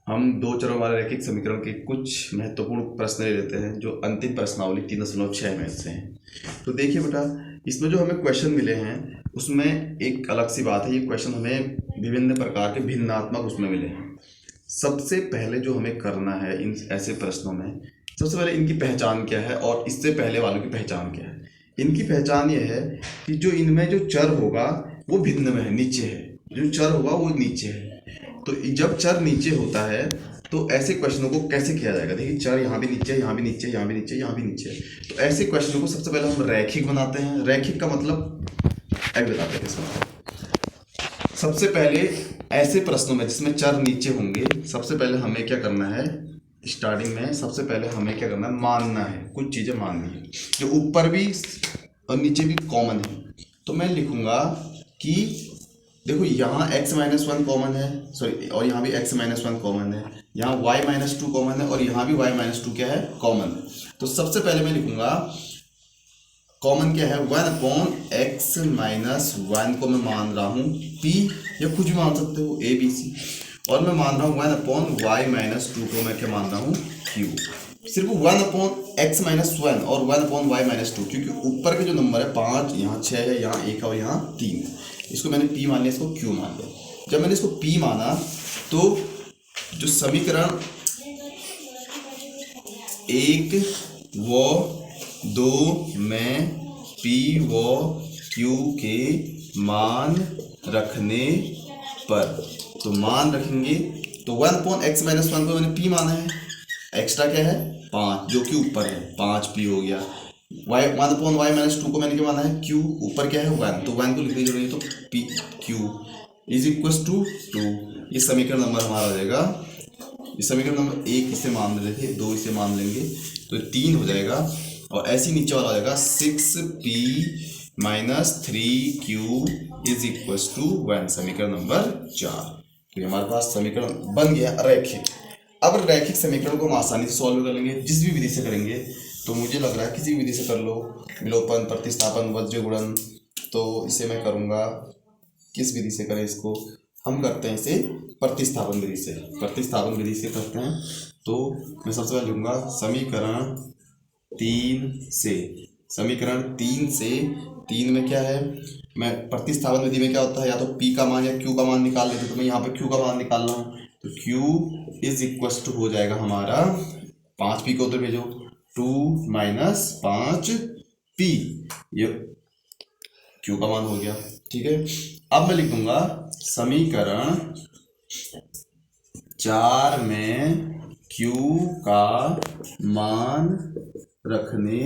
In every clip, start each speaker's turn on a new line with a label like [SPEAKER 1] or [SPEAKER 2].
[SPEAKER 1] हम दो चरों वाले रैखिक समीकरण के कुछ महत्वपूर्ण प्रश्न ले लेते हैं जो अंतिम प्रश्नावली 3.6 में से हैं। तो देखिए बेटा, इसमें जो हमें क्वेश्चन मिले हैं उसमें एक अलग सी बात है। ये क्वेश्चन हमें विभिन्न प्रकार के भिन्नात्मक उसमें मिले हैं। सबसे पहले जो हमें करना है इन ऐसे प्रश्नों में, सबसे पहले इनकी पहचान क्या है और इससे पहले वालों की पहचान क्या है। इनकी पहचान ये है कि जो इनमें जो चर होगा वो भिन्न में है, नीचे है। जो चर होगा वो नीचे है। तो जब चर नीचे होता है तो ऐसे क्वेश्चनों को कैसे किया जाएगा। देखिए, चर यहाँ भी नीचे, यहाँ भी नीचे, यहाँ भी नीचे, यहाँ भी नीचे। तो ऐसे क्वेश्चनों को सबसे पहले हम रैखिक बनाते हैं। रैखिक का मतलब ऐसे बताते हैं इसमें। सबसे पहले ऐसे प्रश्नों में जिसमें चर नीचे होंगे, सबसे पहले हमें क्या करना है, स्टार्टिंग में सबसे पहले हमें क्या करना है, मानना है। कुछ चीज़ें माननी है जो ऊपर भी और नीचे भी कॉमन है। तो मैं लिखूंगा कि देखो, यहाँ x-1 कॉमन है, सॉरी, और यहाँ भी x-1 कॉमन है, यहाँ y-2 कॉमन है और यहाँ भी y-2 क्या है, कॉमन है। तो सबसे पहले मैं लिखूंगा कॉमन क्या है, 1/x-1 को मैं मान रहा हूँ p, या कुछ भी मान सकते हो a b c, और मैं मान रहा हूँ 1/y-2 को मैं क्या मान रहा हूँ, q। सिर्फ 1/x-1 और 1/y-2, क्योंकि ऊपर के जो नंबर है 5, यहाँ 6 है, यहाँ 1 है और यहाँ 3 है, इसको मैंने p मान लिया, इसको q मान लिया। जब मैंने इसको p माना तो जो समीकरण 1 व 2 में p व q के मान रखने पर, तो मान रखेंगे तो 1/x-1 को मैंने p माना है, एक्स्ट्रा क्या है 5 जो कि ऊपर है, 5p हो गया। 1/y-2 को मैंने क्या माना है, q, ऊपर क्या है 1, तो 1 को लिखने की जरूरत नहीं, तो p q is equal to 2। ये समीकरण नंबर हमारा हो जाएगा। इस समीकरण नंबर 1 इसे मान लेते थे, 2 इसे मान लेंगे तो 3 हो जाएगा, और ऐसे ही नीचे वाला हो जाएगा 6p - 3q is equal to 1, समीकरण नंबर 4। तो ये हमारे पास समीकरण बन गया रैखिक। अब रैखिक समीकरण को हम आसानी से सॉल्व कर लेंगे जिस भी विधि से करेंगे। तो मुझे लग रहा है किसी भी विधि से कर लो, विलोपन, प्रतिस्थापन, वज्र गुणन। तो इसे मैं करूँगा, किस विधि से करें इसको, हम करते हैं इसे प्रतिस्थापन विधि से। प्रतिस्थापन विधि से करते हैं तो मैं सबसे पहले लूँगा समीकरण 3 से। समीकरण 3 से, 3 में क्या है, मैं प्रतिस्थापन विधि में क्या होता है, या तो p का मान या q का मान निकाल लेते, तो मैं यहाँ पे q का मान निकाल रहा हूँ। तो q इज इक्वल टू हो जाएगा हमारा, 5p को उधर भेजो, 2 - 5p, ये q का मान हो गया। ठीक है, अब मैं लिख दूंगा समीकरण 4 में q का मान रखने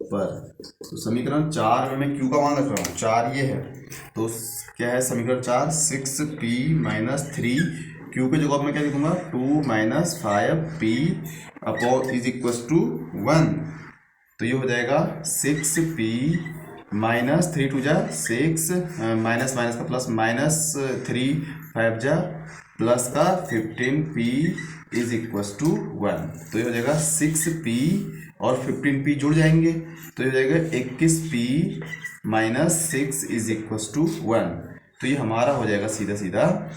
[SPEAKER 1] पर। तो समीकरण 4 में मैं q का मान रख रहा हूँ, 4 ये है, तो क्या है समीकरण 4, 6p - 3, q के जगह में क्या लिखूंगा, 2 - 5p upon is equal to 1। तो ये हो जाएगा 6p - 3 2 जा 6, माइनस माइनस का प्लस, -3 5 जा प्लस का 15p इज इक्वल टू 1। तो ये हो जाएगा 6p और 15p जुड़ जाएंगे, तो ये हो जाएगा 21p - 6 इज इक्वल टू 1। तो ये हमारा हो जाएगा सीधा सीधा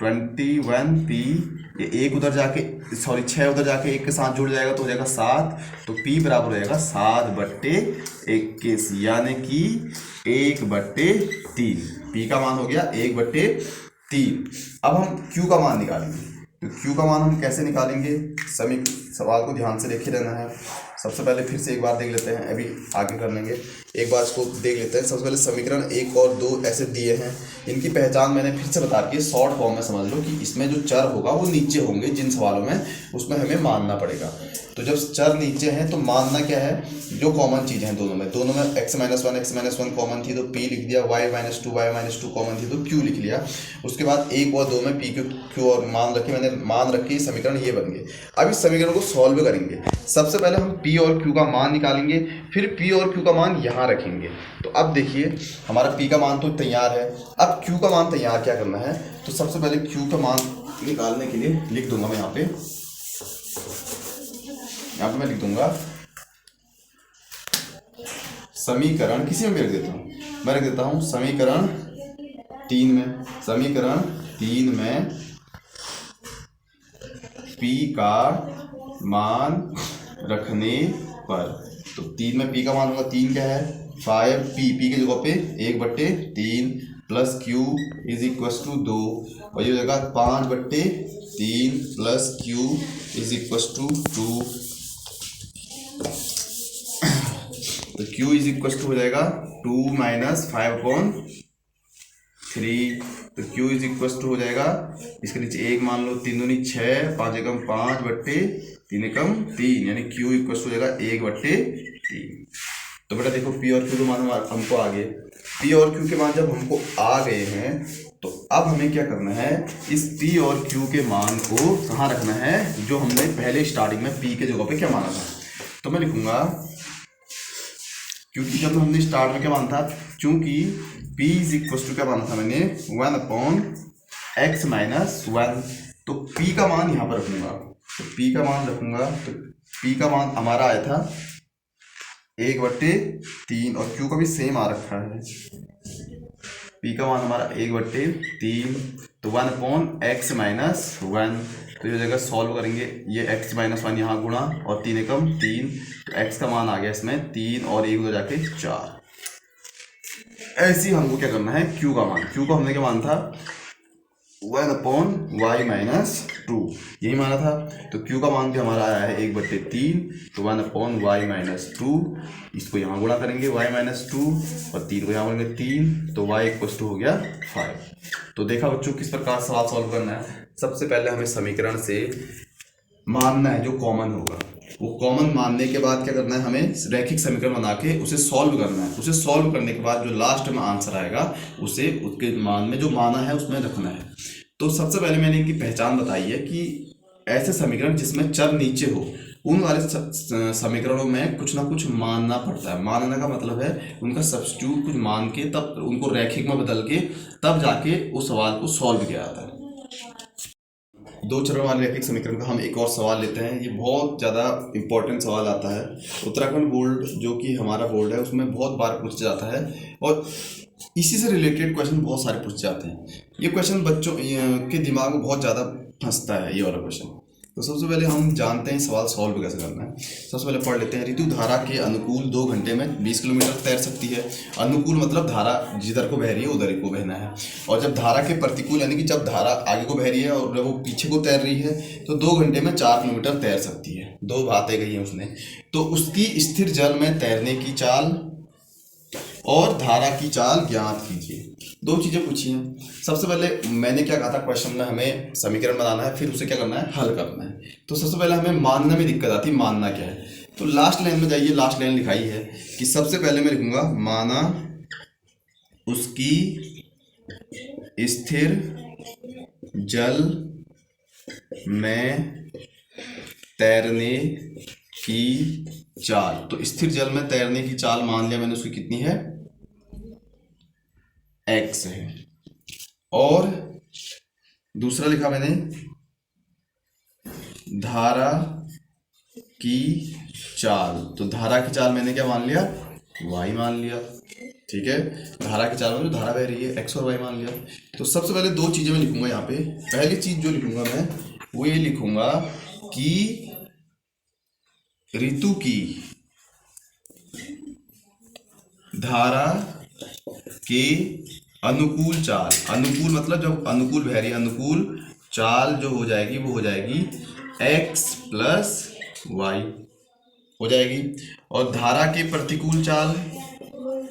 [SPEAKER 1] 21p, ये एक उधर जाके, सॉरी 6 उधर जाके एक के साथ जुड़ जाएगा तो हो जाएगा 7, तो p बराबर हो जाएगा 7/21, यानी कि 1/3। p का मान हो गया 1/3। अब हम q का मान निकालेंगे। तो q का मान हम कैसे निकालेंगे, सवाल को ध्यान से देखे रहना है। सबसे पहले फिर से एक बार देख लेते हैं, अभी आगे कर लेंगे, एक बार इसको देख लेते हैं। सबसे पहले समीकरण 1 और 2 ऐसे दिए हैं, इनकी पहचान मैंने फिर से बता दी, शॉर्ट फॉर्म में समझ लो कि इसमें जो चर होगा वो नीचे होंगे जिन सवालों में, उसमें हमें मानना पड़ेगा। तो जब चर नीचे हैं तो मानना क्या है, जो कॉमन चीज़ें हैं दोनों में x-1 कॉमन थी तो p लिख दिया, y-2 कॉमन थी तो q लिख लिया। उसके बाद 1 और 2 में p q और मान रखे, मैंने मान रखे, समीकरण ये बन गए। अब इस समीकरण को सॉल्व करेंगे। सबसे पहले हम p और q का मान निकालेंगे, फिर p और q का मान यहाँ रखेंगे। तो अब देखिए हमारा p का मान तो तैयार है, अब q का मान तैयार क्या करना है। तो सबसे पहले q का मान निकालने के लिए लिख दूंगा मैं यहाँ पे मैं लिख दूंगा समीकरण, किसी में भी रख देता हूँ, मैं रख देता हूँ समीकरण 3 में। समीकरण 3 में P का मान रखने पर। तो 3 में P का मान होगा, 3 क्या है 5P, P की जगह पे 1/3 plus Q is equal to 2 और ये हो जाएगा 5/3 plus Q is equal to 2। तो Q इज इक्वल टू हो जाएगा 2 माइनस 5/3। तो Q इज इक्वल टू हो जाएगा, इसके नीचे 1 मान लो, 3 दूनी 6, 5 एकम 5/3 एकम 3, यानी Q इक्वल टू हो जाएगा 1/3। तो बेटा देखो P और Q के मान हमको आ गए। P और Q के मान जब हमको आ गए हैं तो अब हमें क्या करना है, इस P और Q के मान को कहाँ रखना है, जो हमने पहले स्टार्टिंग में P के जगह पे क्या माना था। तो मैं लिखूंगा, क्योंकि जब हमने स्टार्ट में क्या माना था, चूंकि P इज इक्वल टू क्या माना था मैंने 1/x माइनस 1, तो P का मान यहाँ पर रखूंगा। तो P का मान रखूंगा, तो P का मान हमारा आया था 1/3 और Q का भी सेम आ रखा है। P का मान हमारा 1/3, तो 1/x माइनस 1। तो ये हो जाएगा, सॉल्व करेंगे, ये x माइनस 1 यहाँ गुणा और 3 एकम 3, तो x का मान आ गया इसमें 3 और 1 हो जाके 4। ऐसे ही हमको क्या करना है, Q का मान, Q को हमने क्या माना था 1/y माइनस 2, यही माना था। तो Q का मान भी हमारा आया है 1/3, तो 1/y माइनस 2, इसको यहाँ गुणा करेंगे y माइनस 2 और 3 को यहाँ करेंगे 3, तो y इक्वल टू हो गया 5। तो देखा बच्चों किस प्रकार सवाल सॉल्व करना है। सबसे पहले हमें समीकरण से मानना है जो कॉमन होगा, वो कॉमन मानने के बाद क्या करना है, हमें रैखिक समीकरण बना के उसे सॉल्व करना है। उसे सॉल्व करने के बाद जो लास्ट में आंसर आएगा उसे उसके मान में जो माना है उसमें रखना है। तो सबसे पहले मैंने इनकी पहचान बताई है कि ऐसे समीकरण जिसमें चर नीचे हो, उन वाले समीकरणों में कुछ ना कुछ मानना पड़ता है। मानने का मतलब है उनका सब्स्टिट्यूट कुछ मान के, तब उनको रैखिक में बदल के तब जाके उस सवाल को सॉल्व किया जाता है। दो चरण वाले रैखिक समीकरण का हम एक और सवाल लेते हैं। ये बहुत ज़्यादा इंपॉर्टेंट सवाल आता है, उत्तराखंड बोर्ड जो कि हमारा बोर्ड है उसमें बहुत बार पूछा जाता है और इसी से रिलेटेड क्वेश्चन बहुत सारे पूछे जाते हैं। ये क्वेश्चन बच्चों के दिमाग में बहुत ज़्यादा फंसता है ये वाला क्वेश्चन। तो सबसे पहले हम जानते हैं सवाल सॉल्व कैसे करना है। सबसे पहले पढ़ लेते हैं, ऋतु धारा के अनुकूल 2 घंटे में 20 किलोमीटर तैर सकती है। अनुकूल मतलब धारा जिधर को बह रही है उधर ही को बहना है, और जब धारा के प्रतिकूल यानी कि जब धारा आगे को बह रही है और वो पीछे को तैर रही है तो 2 घंटे में 4 किलोमीटर तैर सकती है। 2 बातें गई हैं उसने। तो उसकी स्थिर जल में तैरने की चाल और धारा की चाल ज्ञात कीजिए। 2 चीज़ें पूछी हैं। सबसे पहले मैंने क्या कहा था, क्वेश्चन में हमें समीकरण बनाना है, फिर उसे क्या करना है, हल करना है। तो सबसे पहले हमें मानने में दिक्कत आती है, मानना क्या है। तो लास्ट लाइन में जाइए, लास्ट लाइन लिखाई है कि सबसे पहले मैं लिखूंगा माना उसकी स्थिर जल में तैरने की चाल। तो स्थिर जल में तैरने की चाल मान लिया मैंने, उसकी कितनी है, x है। और दूसरा लिखा मैंने धारा की चाल। तो धारा की चाल मैंने क्या मान लिया, y मान लिया। ठीक है, धारा की चाल में जो धारा बह रही है x और y मान लिया। तो सबसे पहले 2 चीजें मैं लिखूंगा यहाँ पे। पहली चीज जो लिखूंगा मैं वो ये लिखूंगा कि ऋतु की धारा के अनुकूल चाल, अनुकूल मतलब जब अनुकूल बह रही है, अनुकूल चाल जो हो जाएगी वो हो जाएगी x प्लस वाई हो जाएगी। और धारा के प्रतिकूल चाल,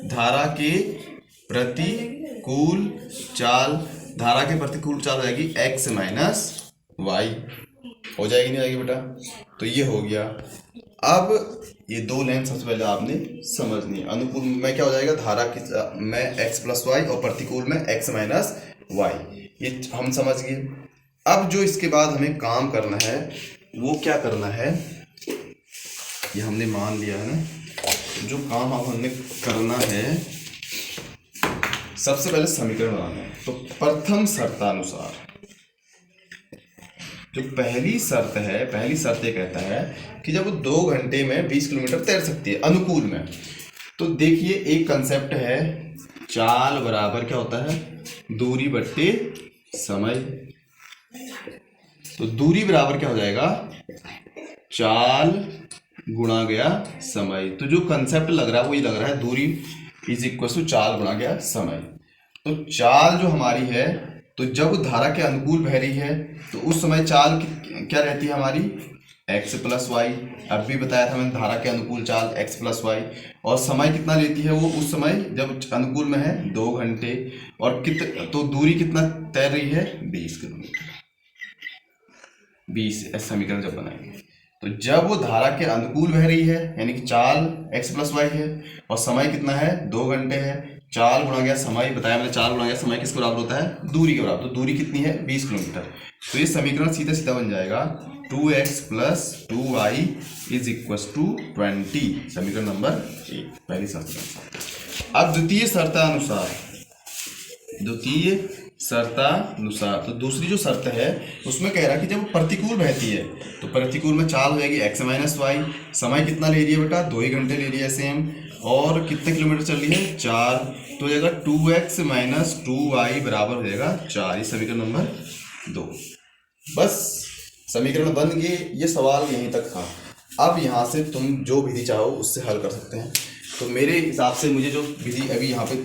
[SPEAKER 1] धारा के प्रतिकूल चाल, धारा के प्रतिकूल चाल हो जाएगी x माइनस वाई हो जाएगी, नहीं आएगी बेटा। तो ये हो गया। अब ये 2 लाइन सबसे पहले आपने समझनी है। अनुकूल में क्या हो जाएगा, धारा की में x प्लस वाई और प्रतिकूल में x माइनस वाई, ये हम समझ गए। अब जो इसके बाद हमें काम करना है वो क्या करना है, ये हमने मान लिया है ना। जो काम अब हमने करना है, सबसे पहले समीकरण बनाना है। तो प्रथम शर्तानुसार जो पहली शर्त है, पहली शर्त ये कहता है कि जब वो 2 घंटे में 20 किलोमीटर तैर सकती है अनुकूल में। तो देखिए एक कंसेप्ट है, चाल बराबर क्या होता है, दूरी बट्टे समय। तो दूरी बराबर क्या हो जाएगा, चाल गुणा गया समय। तो जो कंसेप्ट लग रहा है वो ये लग रहा है, दूरी इज इक्वल टू चाल गुणा गया समय। तो चाल जो हमारी है, तो जब धारा के अनुकूल बह रही है तो उस समय चाल क्या रहती है हमारी, x प्लस वाई। अब भी बताया था मैंने धारा के अनुकूल चाल x प्लस वाई। और समय कितना लेती है वो उस समय जब अनुकूल में है, 2 घंटे। और तो दूरी कितना तैर रही है, 20 किलोमीटर। 20 समीकरण जब बनाएंगे तो जब वो धारा के अनुकूल बह रही है यानी कि चाल x प्लस वाई है और समय कितना है, 2 घंटे है। चाल गुणा गया समय, बताया मैंने चाल गुणा गया समय किसके बराबर होता है, दूरी के बराबर। तो दूरी कितनी है, 20 किलोमीटर। तो ये समीकरण सीधा सीधा बन जाएगा 2x plus 2y is equal to 20। समीकरण नंबर 1 पहली शर्त। अब द्वितीय शर्तानुसार तो दूसरी जो शर्त है उसमें कह रहा है कि जब प्रतिकूल बहती है तो प्रतिकूल में चाल हो जाएगी x माइनस वाई। समय कितना ले रही है बेटा, 2 ही घंटे ले रही है सेम। और कितने किलोमीटर चल रही है, 4। तो हो जाएगा 2x माइनस 2y बराबर हो जाएगा 4। ये समीकरण नंबर 2। बस समीकरण बन गए। ये सवाल यहीं तक था। अब यहाँ से तुम जो विधि चाहो उससे हल कर सकते हैं। तो मेरे हिसाब से मुझे जो विधि अभी यहाँ पे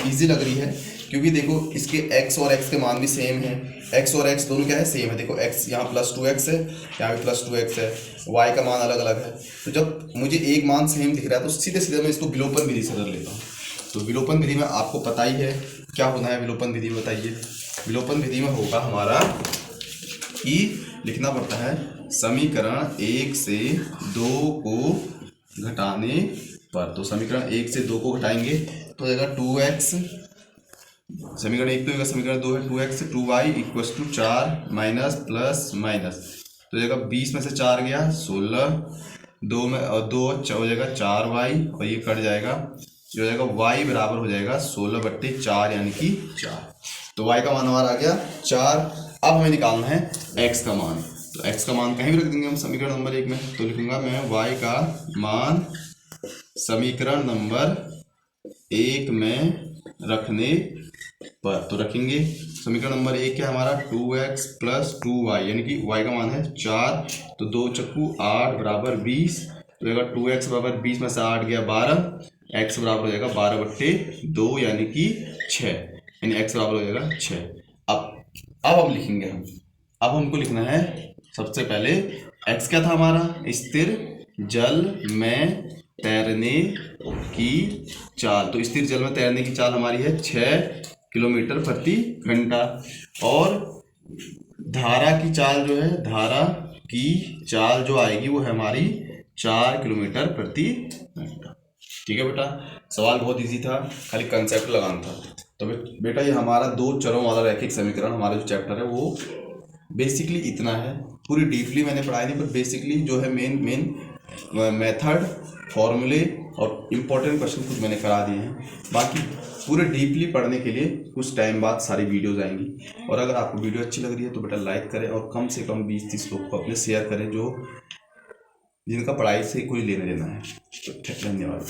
[SPEAKER 1] इजी लग रही है, क्योंकि देखो इसके x और x के मान भी सेम है। x और x दोनों क्या है, सेम है। देखो x यहाँ प्लस 2x है, यहाँ भी प्लस 2x है, y का मान अलग अलग है। तो जब मुझे एक मान सेम दिख रहा है तो सीधे सीधे मैं इसको विलोपन विधि से कर लेता हूँ। तो विलोपन विधि में आपको पता ही है क्या होना है। विलोपन विधि में बताइए, विलोपन विधि में होगा हमारा कि लिखना पड़ता है समीकरण 1 से 2 को घटाने पर। तो समीकरण 1 से 2 को घटाएंगे तो हो जाएगा 2x। समीकरण 1 तो होगा, समीकरण 2 है 2x 2y equal to 4 minus plus minus. तो हो जाएगा 20 में से 4 गया 16, 2 में और 2 हो जाएगा 4y और ये कट जाएगा। जो हो जाएगा y बराबर हो जाएगा 16/4 यानी कि 4। तो y का मान हमारा आ गया 4। अब हमें निकालना है x का मान। तो x का मान कहीं भी रख देंगे हम समीकरण नंबर 1 में। तो लिखूंगा मैं y का मान समीकरण नंबर 1 में रखने पर। तो रखेंगे समीकरण नंबर 1 क्या हमारा 2x प्लस 2y यानी कि y का मान है 4। तो 2 चक्कू 8 बराबर 20। तो जाएगा 2x बराबर 20 में से 8 गया 12, x बराबर हो जाएगा 12/2 यानी कि 6, यानी x बराबर हो जाएगा 6। अब हम लिखेंगे अब हमको लिखना है सबसे पहले x क्या था हमारा, स्थिर जल में तैरने की चाल। तो स्थिर जल में तैरने की चाल हमारी है 6 किलोमीटर प्रति घंटा। और धारा की चाल जो है, धारा की चाल जो आएगी वो है हमारी 4 किलोमीटर प्रति घंटा। ठीक है बेटा, सवाल बहुत इजी था, खाली कंसेप्ट लगाना था। तो बेटा ये हमारा 2 चरों वाला रैखिक समीकरण हमारा जो चैप्टर है वो बेसिकली इतना है। पूरी डीपली मैंने पढ़ाई नहीं, पर बेसिकली जो है मेन मेथड, फॉर्मूले और इम्पोर्टेंट क्वेश्चन कुछ मैंने करा दिए हैं। बाकी पूरे डीपली पढ़ने के लिए कुछ टाइम बाद सारी वीडियोस आएंगी। और अगर आपको वीडियो अच्छी लग रही है तो बेटा लाइक करें और कम से कम 20-30 लोग को अपने शेयर करें जो जिनका पढ़ाई से कोई लेना देना है। तो धन्यवाद।